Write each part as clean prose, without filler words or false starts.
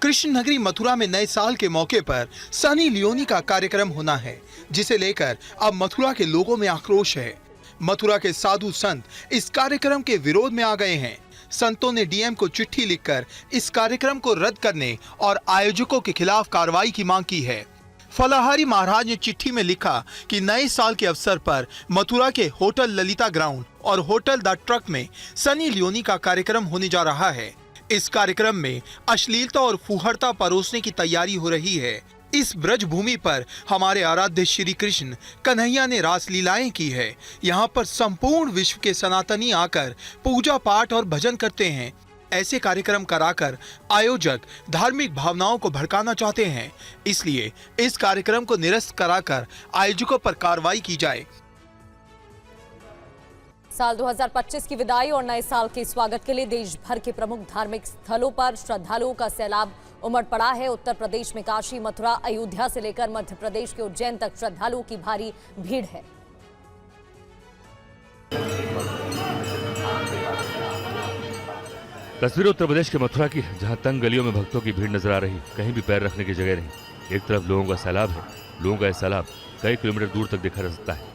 कृष्ण नगरी मथुरा में नए साल के मौके पर सनी लियोनी का कार्यक्रम होना है, जिसे लेकर अब मथुरा के लोगों में आक्रोश है। मथुरा के साधु संत इस कार्यक्रम के विरोध में आ गए हैं। संतों ने डीएम को चिट्ठी लिखकर इस कार्यक्रम को रद्द करने और आयोजकों के खिलाफ कार्रवाई की मांग की है। फलाहारी महाराज ने चिट्ठी में लिखा कि नए साल के अवसर पर मथुरा के होटल ललिता ग्राउंड और होटल द ट्रक में सनी लियोनी का कार्यक्रम होने जा रहा है। इस कार्यक्रम में अश्लीलता और फुहड़ता परोसने की तैयारी हो रही है। इस ब्रज भूमि पर हमारे आराध्य श्री कृष्ण कन्हैया ने रासलीलाएं की है। यहाँ पर संपूर्ण विश्व के सनातनी आकर पूजा पाठ और भजन करते हैं। ऐसे कार्यक्रम कराकर आयोजक धार्मिक भावनाओं को भड़काना चाहते हैं, इसलिए इस कार्यक्रम को निरस्त कराकर आयोजकों पर कार्रवाई की जाए। साल 2025 की विदाई और नए साल के स्वागत के लिए देश भर के प्रमुख धार्मिक स्थलों पर श्रद्धालुओं का सैलाब उमड़ पड़ा है। उत्तर प्रदेश में काशी, मथुरा, अयोध्या से लेकर मध्य प्रदेश के उज्जैन तक श्रद्धालुओं की भारी भीड़ है। तस्वीर उत्तर प्रदेश के मथुरा की, जहां तंग गलियों में भक्तों की भीड़ नजर आ रही, कहीं भी पैर रखने की जगह नहीं। एक तरफ लोगों का सैलाब है, लोगों का यह सैलाब कई किलोमीटर दूर तक देखा जा सकता है।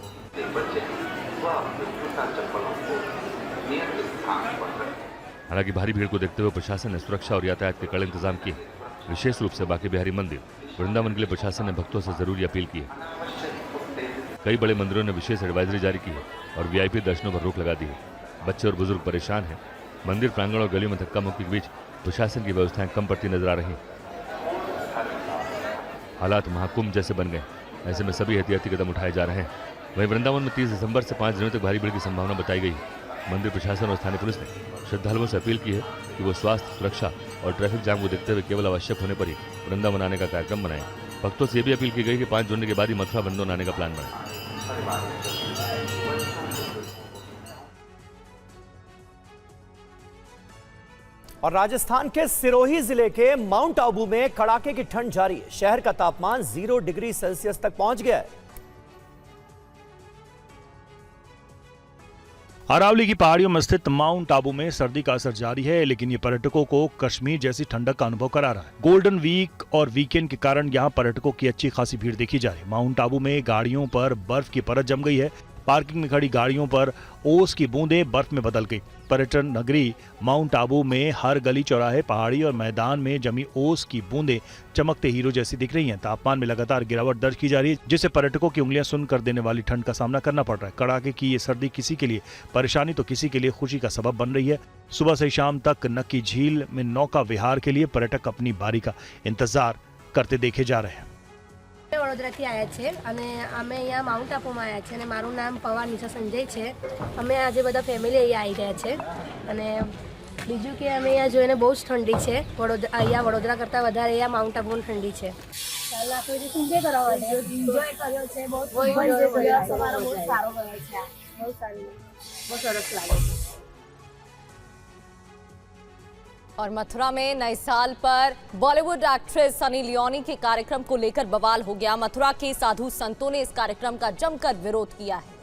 हालांकि भारी भीड़ को देखते हुए प्रशासन ने सुरक्षा और यातायात के कड़े इंतजाम किए। विशेष रूप से बांके बिहारी मंदिर, वृंदावन के लिए प्रशासन ने भक्तों से जरूरी अपील की है। कई बड़े मंदिरों ने विशेष एडवाइजरी जारी की है और वीआईपी दर्शनों पर रोक लगा दी है। बच्चे और बुजुर्ग परेशान हैं। मंदिर प्रांगण और गलियों में धक्का मुक्की के बीच प्रशासन की व्यवस्थाएं कम पड़ती नजर आ रही हैं। हालात महाकुंभ जैसे बन गए, ऐसे में सभी एहतियाती कदम उठाए जा रहे हैं। वहीं वृंदावन में 30 दिसंबर से 5 दिनों तक भारी भीड़ की संभावना बताई गई है। मंदिर प्रशासन और स्थानीय पुलिस ने श्रद्धालुओं से अपील की है कि वो स्वास्थ्य, सुरक्षा और ट्रैफिक जाम को देखते हुए केवल आवश्यक होने पर ही वृंदावन आने का कार्यक्रम बनाएं। भक्तों से ये भी अपील की गई कि 5 जुड़ने के बाद ही मथुरा वृंदावन आने का प्लान बनाएं। और राजस्थान के सिरोही जिले के माउंट आबू में कड़ाके की ठंड जारी है। शहर का तापमान 0 डिग्री सेल्सियस तक पहुंच गया है। अरावली की पहाड़ियों में स्थित माउंट आबू में सर्दी का असर जारी है, लेकिन ये पर्यटकों को कश्मीर जैसी ठंडक का अनुभव करा रहा है। गोल्डन वीक और वीकेंड के कारण यहाँ पर्यटकों की अच्छी खासी भीड़ देखी जा रही है। माउंट आबू में गाड़ियों पर बर्फ की परत जम गई है। पार्किंग में खड़ी गाड़ियों पर ओस की बूंदें बर्फ में बदल गई। पर्यटन नगरी माउंट आबू में हर गली, चौराहे, पहाड़ी और मैदान में जमी ओस की बूंदें चमकते हीरो जैसी दिख रही हैं। तापमान में लगातार गिरावट दर्ज की जा रही है, जिससे पर्यटकों की उंगलियां सुन कर देने वाली ठंड का सामना करना पड़ रहा है। कड़ाके की ये सर्दी किसी के लिए परेशानी तो किसी के लिए खुशी का सबब बन रही है। सुबह से शाम तक नक्की झील में नौका विहार के लिए पर्यटक अपनी बारी का इंतजार करते देखे जा रहे हैं। વડોદરાથી આવ્યા છે અને અમે અહીંયા માઉન્ટ આબુમાં આવ્યા છે અને મારું નામ પવાર નિશા સંજય છે। અમે આજે બધા ફેમિલી અહીંયા આવી રહ્યા છે અને બીજું કે અમે અહીંયા જોઈને બહુ જ ઠંડી છે। અહીંયા વડોદરા કરતાં વધારે અહીંયા માઉન્ટ આબુમાં ઠંડી છે। ચાલ આપણે એન્જોય કરવા માટે એન્જોય કર્યો છે। બહુ સવારે બહુ સારો ગયો છે। બહુ સારું, બહુ સરસ લાગે છે। और मथुरा में नए साल पर बॉलीवुड एक्ट्रेस सनी लियोनी के कार्यक्रम को लेकर बवाल हो गया। मथुरा के साधु संतों ने इस कार्यक्रम का जमकर विरोध किया है।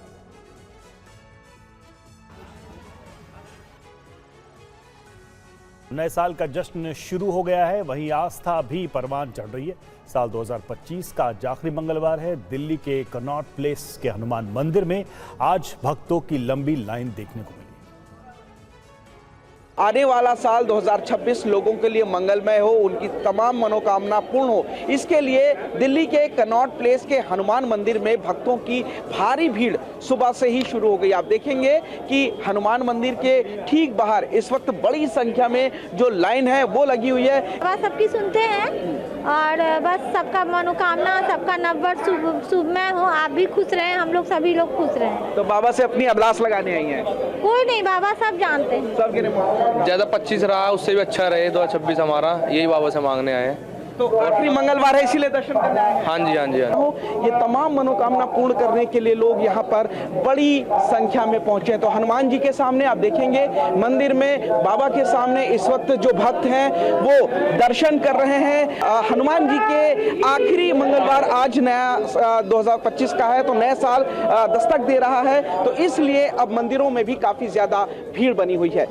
नए साल का जश्न शुरू हो गया है, वहीं आस्था भी परवान चढ़ रही है। साल 2025 का आज आखिरी मंगलवार है। दिल्ली के कनॉट प्लेस के हनुमान मंदिर में आज भक्तों की लंबी लाइन देखने को मिली। आने वाला साल 2026 लोगों के लिए मंगलमय हो, उनकी तमाम मनोकामना पूर्ण हो, इसके लिए दिल्ली के कनॉट प्लेस के हनुमान मंदिर में भक्तों की भारी भीड़ सुबह से ही शुरू हो गई। आप देखेंगे कि हनुमान मंदिर के ठीक बाहर इस वक्त बड़ी संख्या में जो लाइन है वो लगी हुई है। बस सबकी सुनते हैं और बस सबका मनोकामना, सबका नववर्ष शुभमय हो। आप भी खुश रहें, हम लोग सभी लोग खुश रहें। तो बाबा से अपनी अभिलाष लगाने आई हैं? कोई नहीं, बाबा सब जानते हैं। सबके ज़्यादा 25 रहा, उससे भी अच्छा रहे 2026 हमारा, यही बाबा से मांगने आए हैं। तो आखिरी मंगलवार है इसीलिए दर्शन करने आए हैं? हाँ जी, हाँ जी, हाँ। ये तमाम मनोकामना पूर्ण करने के लिए लोग यहाँ पर बड़ी संख्या में पहुंचे हैं। तो हनुमान जी के सामने आप देखेंगे मंदिर में बाबा के सामने इस वक्त जो भक्त हैं वो दर्शन कर रहे हैं। हनुमान जी के आखिरी मंगलवार आज नया 2025 का है, तो नया साल दस्तक दे रहा है, तो इसलिए अब मंदिरों में भी काफी ज्यादा भीड़ बनी हुई है।